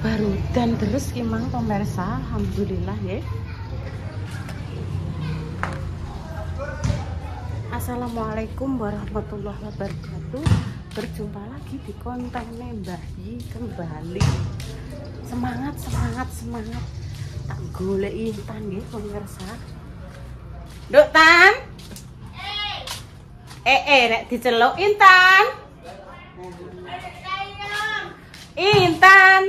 Baru dan terus kimang pemirsa, alhamdulillah ya. Assalamualaikum warahmatullahi wabarakatuh. Berjumpa lagi di kontennya Mbah Yi kembali. Semangat, semangat, semangat. Tak golek Intan nggih pemirsa. Nduk Tan. Nek diceluk Intan. Intan.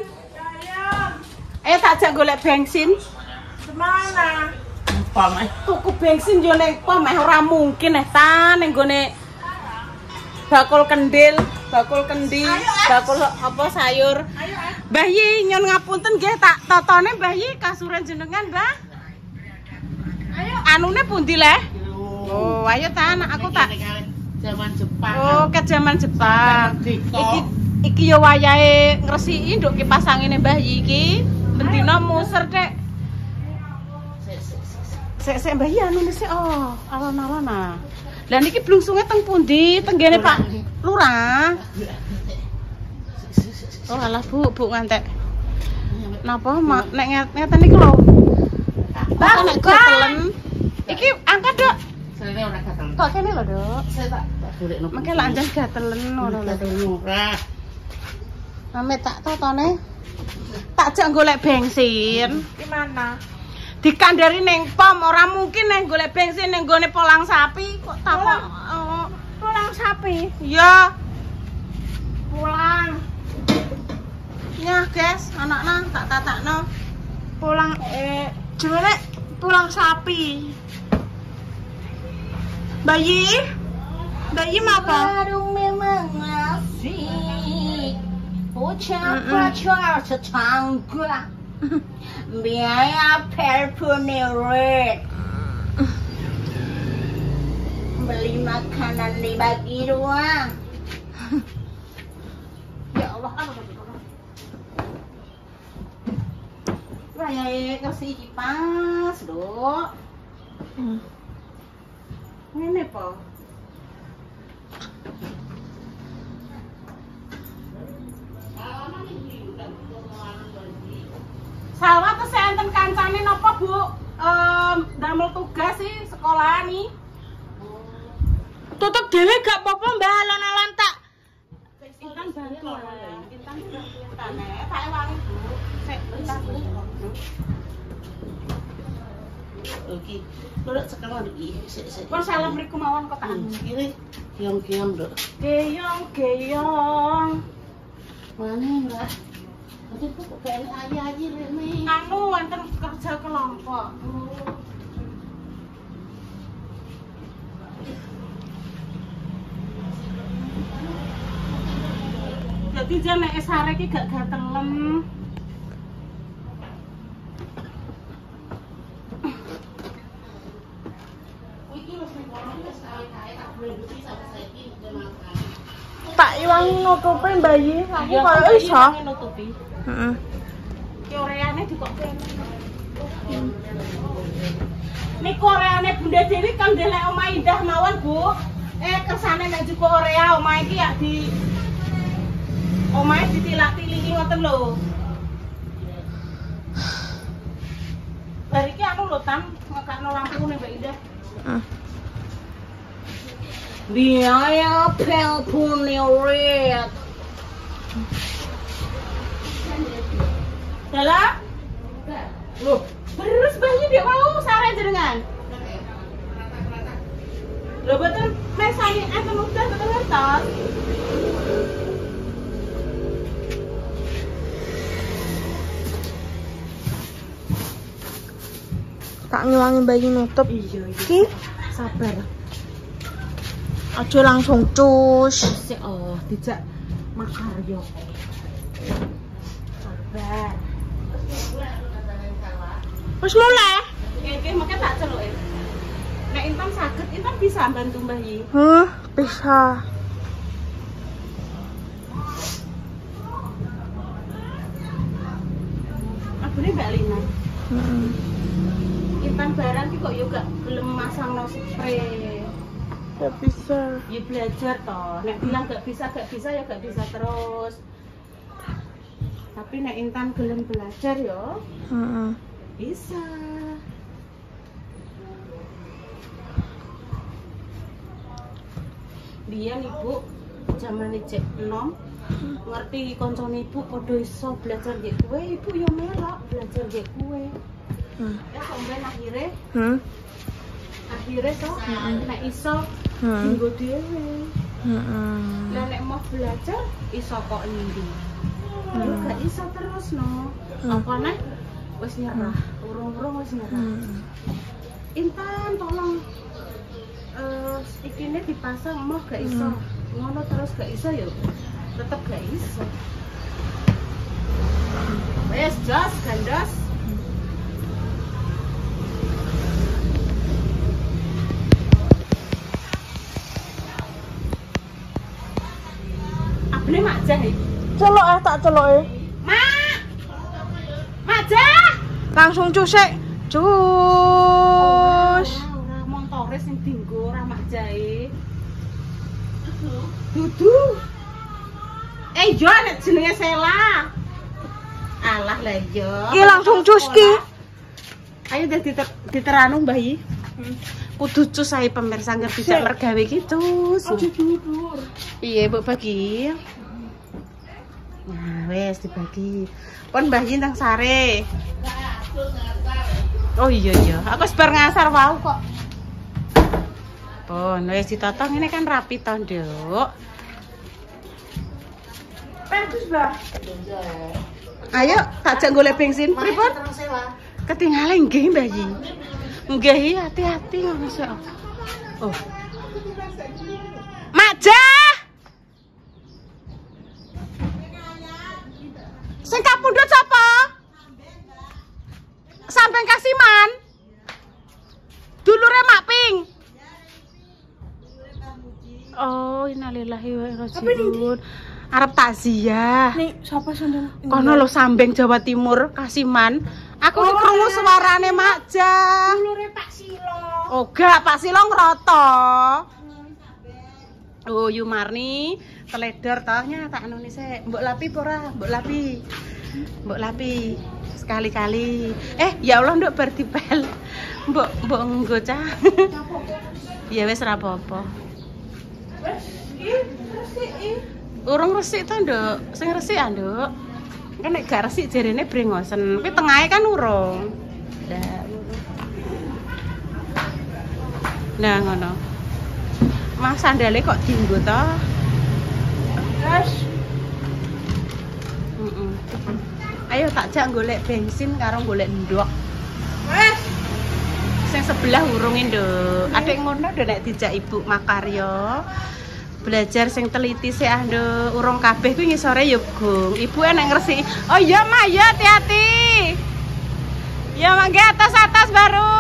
Ayo tak jak golek bensin. Semana? Apa meh? Tuku bensin yo ning apa meh ora mungkin Tan ning gone bakul kendil, bakul apa sayur. Ayo, Mbah Yi nyon ngapunten nggih tak totone Mbah Yi kasuren jenengan, Mbah. ayo. Anune pundi le? Oh, ayo Tan, aku tak Zaman Jepang. Oh, ke zaman Jepang. Merdeka. Iki yo wayahe ngresiki nduk kipas angine Mbah Yi iki. Bendina muser, Dek. Sik Mbah Yi anu sik oh, alon-alon ah. Lah niki blungsunge teng pundi? Tenggene Pak Lurah. Oh, alah Bu ngantek. Napa nek ngeten niku lho. Kok nek gatelen. Iki angkat, Dok. Sene ora gatel. Kok kene lho, Dok. Saya tak golekno. Mengke lanjut gatelen ngono lho. Murah. Ame tak totone. Tak jak golek bensin. Gimana? Dikandari ning pom ora mungkin ning golek bensin ning gone polang sapi kok takok Pulang sapi. ya Pulang. ya guys anakna tak tatakno Pulang gimana? Pulang sapi. Bayi mau apa? Warung memang asik ucap-ucap tetangga biaya perpuneret beli makanan dibagi dua. Ya Allah Raya kasih kipas Dok. Ini po Salwa tuh saya enten kancane napa Bu? Damel tugas sih sekolah nih. Tutup dhewe gak apa-apa Mbak, alon-alon tak. Intan bantu ya. Intan tak wangi Bu. Sik bentar Bu. Oke. Lurut sekarang iki. Sik. Pun salam mriku mawon kok tak anu. Kiri kiam-kiam, Dok. Geyong. Mana, Mbak? Aku kok kayak aja rene. Anu wonten kerja kelompok. Jadi jane sare iki gak gatelem. Iki wis nek kono wis kae tak boleh besi sampai saiki makan. Tak iwang nutupi Mbak Yi. Aku kaya iso nutupi. Heeh. Ki oreane dikok kene. Niku oreane Bunda Dewi kan ndelek omah Indah mawon, Bu. Kersane nek juga orea omah iki ya di omahe ditilak-tiliki ngoten lho. Bar iki anu lho Tan, ngekakno lampune Mbak Indah. Biaya perpuneret. Dalah? Loh, terus bayi dia mau sare jenengan. Lho betul mesane enten udah betul ngertos. Tak ngilangi bayi nutup. Iya. Iki Sabar. aja langsung cus. Sik dijak makaryo. Sabar. Wis mulai. Oke, makanya tak celukin. Nek Intan sakit, Intan bisa bantu Mbah Yi. Bisa. Abune Mbak Lina. Intan barang ki kok yo gak gelem masang no spray. Gak bisa. Ya belajar toh. Nek bilang gak bisa ya gak bisa terus. Tapi nek Intan gelem belajar yo, Heeh. bisa. Dia ibu zaman cek enom ngerti koncone ibu padha iso belajar nggih kowe, ibu yo melok belajar nggih kowe. Ya sampeyan akhirnya so nek iso nggo dhewe. Lah nek mau belajar iso kok endi. Lu gak iso terus no. Apa nek wis nyerah, urung-urung wis nyerah. Intan tolong ikine dipasang mau gak iso. Ngono terus gak iso yo. Tetep gak iso. Wes jos gandos. Abne mak jahe. Celok tak celok Mak. Mak jah. Langsung cusek. Cus. Ora montore sing dienggo ora mak jahe. Dudu. Yo nek jenenge Sela. Alah lah yo. Ki langsung cus ki. Ayo diteranu Mbah Yi. Kudu cus ae pemirsa ngerti cak mergawe iki cus. Aja dhuwur. Piye mbok bagi? Nah, wes dibagi. Pon Mbah Yi nang sare. Oh iya, aku sebar ngasar wau kok. Pon wes ditata ngene kan rapi to, Nduk. Bagus, Mbak. Ayo, tak jak golek bensin pripun? Ketinggalan nggih, Mbah Yi. Nggih, hati-hati ngono sik. Oh. Majah. Sing kapundhut sapa? Sampeng Kasiman. Dulure Mak Ping. Oh, innalillahi wa inna ilaihi raji'un. Arep takziah. Nih, sapa sandal? Kono lho Sambeng Jawa Timur, Kasiman. Aku iki krungu suarane Majah. Dulure Pak Silo. Oh, gak Pak Silo ngroto. Oh, Yumarni teledor taunya tak anune sik. Mbok lapi apa ora? Mbok lapi. Mbok lapi sekali-kali. Ya Allah nduk bar dipel. Mbok nggo cah. Ya wis ora apa-apa. Wes iki resiki. Urung resik to, Nduk. Sing resik ah, Nduk. Kan nek gak resik jarene brengosen. Kuwi tengahe kan urung. Nah, ngono. Mas sandale kok dienggo to? Terus. Ayo tak jak golek bensin karo golek ndok. Wes. Sing sebelah urunge, Nduk. Adik ngono do nek dijak Ibu makarya. Belajar sing teliti sik ah, Nduk. Urung kabeh kuwi ngisore ya Gung. Ibu enek ngresiki. Oh iya, Mak, ya hati-hati. Ya mangke atas-atas baru.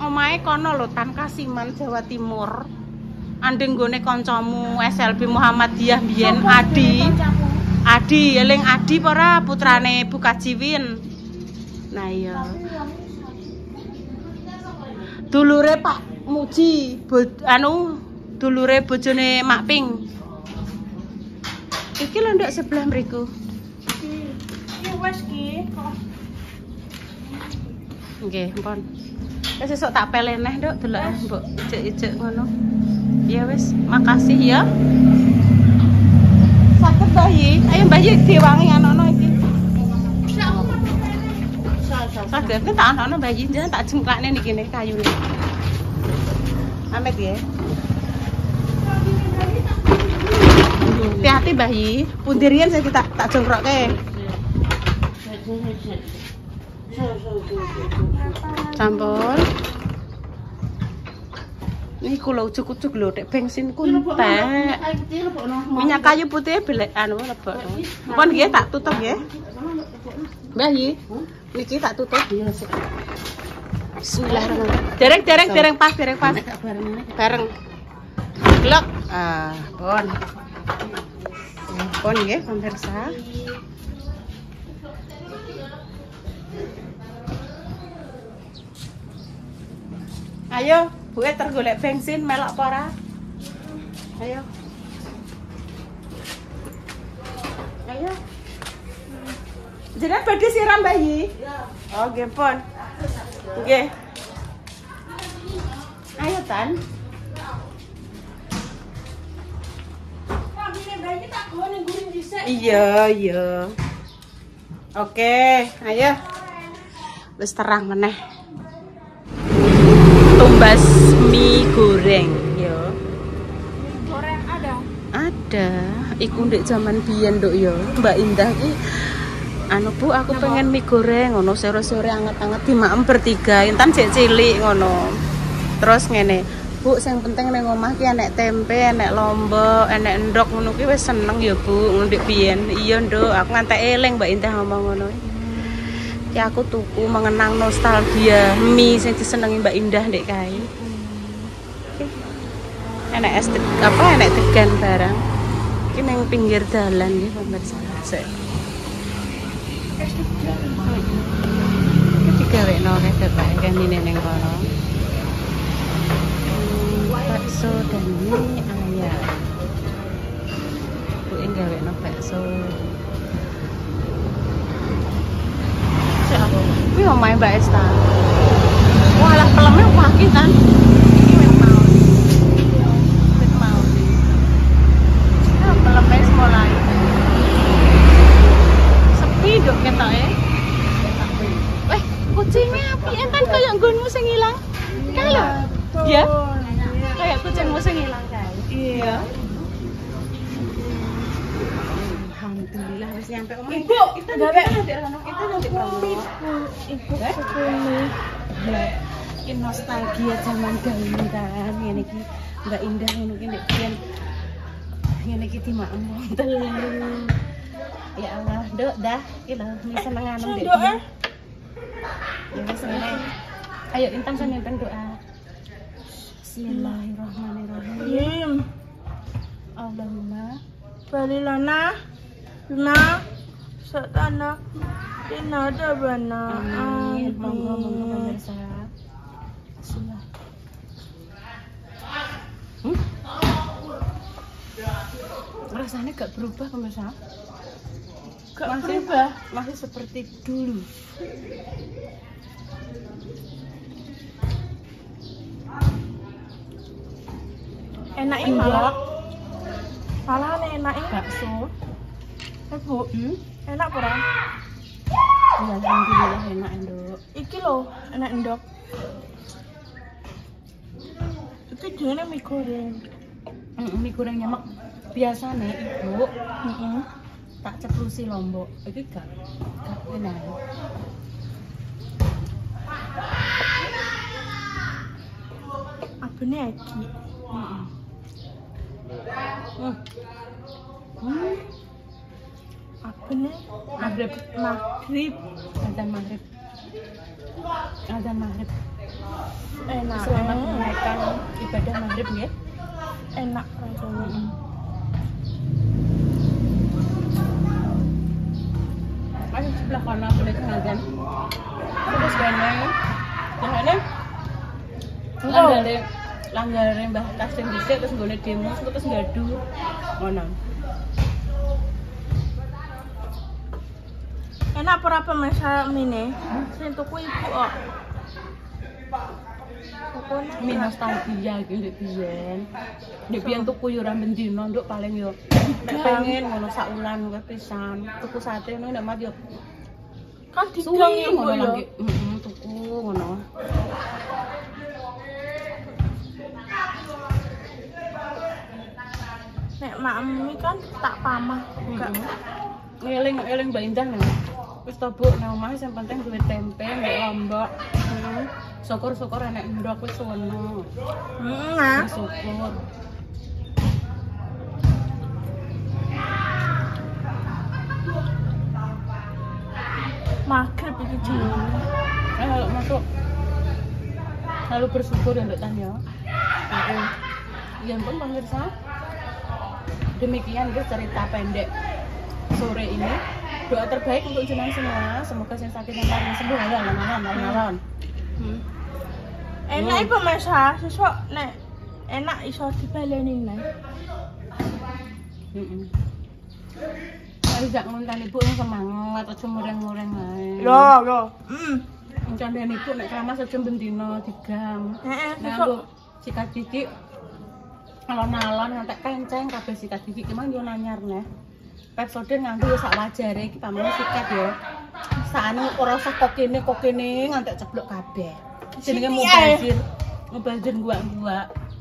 Omahe kono lho Tan Kasiman Jawa Timur. Andeng nggone kancamu SLB Muhammadiyah biyen Adi, eling Adi apa ora putrane Bu Kajiwin. Nah iya. Dulure Pak Muji, dulure bojone Mak Ping. Iki lho nduk sebelah mriku. Iki wes ki. Nggih, mpun. Wis sesuk tak peleneh, Nduk, delok mbok ijek-ijek ngono. Ya wis, makasih ya. Saged Mbah Yi. Ayo Mbah Yi diwangi anono iki. Saged tak anono Mbah Yi, jangan tak jengklakne niki ne kayune. Amet ya. Hati-hati Mbah Yi, pundirien saya tak jongkrokke. Campur. Ini kula ujuk-ujuk lho, nek bensin ku entek. Minyak kayu putih belek anu lebok. Pun nggih tak tutup nggih. Mbah Yi. Niki tak tutup. Bismillahirrahmanirrahim. Dereng pas. Bareng. Glok. Pun. Pun nggih pemirsa. Ayo, Bu tergolek bensin melok apa ora? Ayo. Jenengan badhe siram bayi? Ya. Oh, nggih, Pon. Nggih. Ayo, Tan. Rambine bayi tak go ning guring dhisik. Iya, iya. Oke, ayo. Wis terang meneh. Tumbas mie goreng, yo. Goreng ada. Ada. Iku ndek zaman biyen, Nduk, yo. Mbak Indah iki anu Bu, aku pengen mie goreng ngono sore-sore anget-anget dimaem bertiga. Intan sik cilik ngono. Terus ngene, Bu, sing penting ning omah ki enek tempe, enek lombok, enek endok ngono ki wis seneng ya, Bu. Ndek biyen. Iya, Nduk, aku ngantek eling Mbak Indah ngomong ngono. Ya aku tuku mengenang nostalgia mie sing disenengi Mbak Indah ndek kae. Enek es apa enek degan barang. Iki ning pinggir dalan nggih pemirsa. Sik. Iki digawekno rek bae kanine ning kono. Bakso dan mie ayam. Bu gawekno bakso. Kuwi omahe Mbak Esta. Walah peleme wakil kan. Iki wis mau. Wis mau. Ah, peleme wis mulai. Sepi nduk ketoke. Weh, kucingnya apike kan kaya nggonmu sing ilang. Kalau ya. Kayak kucingmu sing ilang kae. Iya. Alhamdulillah wis nyampe omah. Ibu, kita gawe nanti rono. Kita nanti rono. Ibu sekuni. Ini nostalgia zaman dahulu kan. Ngene iki Mbak Indah ngono ki ndek biyen. Ngene iki dimaem wonten. Ya Allah, Nduk, dah iki lho, mi senenganem ndek. Doa. Ya wis ngene. Ayo Intan sampeyan doa. Bismillahirrahmanirrahim. Allahumma Balilana bima satana inada bana. amin. Monggo pemirsa. Bismillah. Rasanya gak berubah pemirsa. Gak berubah. Masih seperti dulu. Enaknya malah malah enaknya Bakso. Bu, enak pura. Ya, alhamdulillah enak, Nduk. Iki lo enak endok. Itu jenenge mie goreng. Mie goreng nyemek biasane Ibu tak ceplusi lombok. Iki gak enak. Abene iki. Abene Maghrib. maghrib Azan maghrib. Azan maghrib. enak. Selamat menunaikan ibadah maghrib nggih. Enak rasanya. Ayo sebelah kanan boleh azan. Terus bene. Yang ini langgare Mbah Kasim dhisik terus nggone demo terus ngadu. Ngono. Enak pura pemirsa mine. Sing tuku ibu kok. Mie nostalgia iki ndek biyen. Ndek biyen tuku yo ora bendina nduk paling yo nek pengen ngono sak wulan kuwi pisan. Tuku sate ngono nek mat yo Kan suwi digang ibu ngono yo. lagi. Tuku ngono. Nek makmi kan tak pamah. Enggak. Ngeling Mbak Indah nih. Wis to Bu, nang omah sing penting duwe tempe, ndek lombok. Syukur-syukur enek endok wis seneng. Nah. Syukur. Maghrib iki jenenge. Kalau masuk selalu bersyukur ya Mbak Tanya. Ya ampun pemirsa. Demikian guys cerita pendek sore ini. Doa terbaik untuk jenengan semua. Semoga yang sakit yang paling sembuh ya alon-alon. Enak iki pemirsa, sesuk nek enak iso dibaleni nek. jak ngonten ibu yang semangat aja mureng-mureng ae. Yo. Candane ibu nek keramas aja bendino digam. Heeh, Nah, besok. Bu, sikat gigi alon-alon ngantek kenceng kabeh sikat gigi ki mang yo nanyar neh. Pepsodent nganggo yo sak wajare iki pamane sikat yo. Sakane ora usah kokene ngantek ceblok kabeh. Jenenge mubazir gua.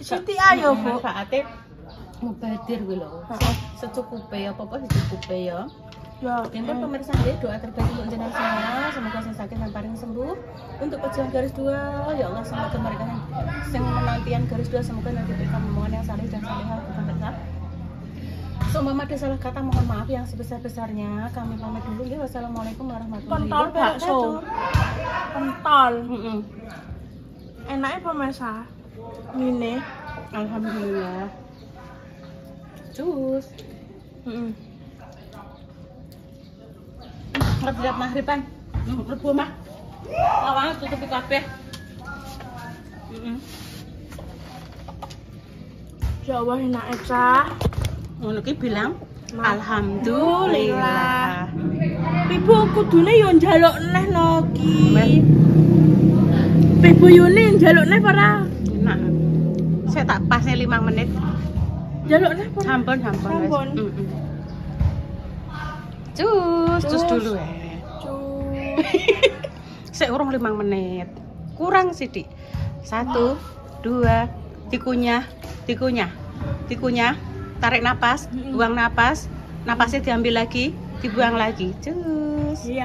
Siti ayo, Bu. Manfaate mubazir kuwi lho. Secukupe apa-apa secukupe ya. Ya. Yang pemirsa deh, doa terbaik untuk jenengan semua, semoga yang sakit dan paling sembuh. Untuk pejuang garis 2, ya Allah semoga mereka yang menantian garis 2 semoga nanti diberikan omongan yang saleh dan salehah pemirsa. Seumpama ada salah kata mohon maaf yang sebesar-besarnya. Kami pamit dulu ya. Wassalamualaikum warahmatullahi Pentol bakso. wabarakatuh. Pentol. Mm-mm. Enaknya pemirsa. Mine. Alhamdulillah. Cus. Siap maghriban. Rebu mah. Awang tutupi kabeh. Ya Allah enaknya cah. Ngono ki bilang Alhamdulillah. alhamdulillah. Ibu kudune yo njaluk neh no ki. Ibu Yuni njaluk neh para. Nah. Saya tak pasnya 5 menit. Njaluk neh para. Sampun. Sampun. Cus dulu ya. Saya urung 5 menit. Kurang sithik. 1 2 dikunyah. Tarik napas, buang napas. Napasnya diambil lagi, dibuang lagi. Cus. Iya.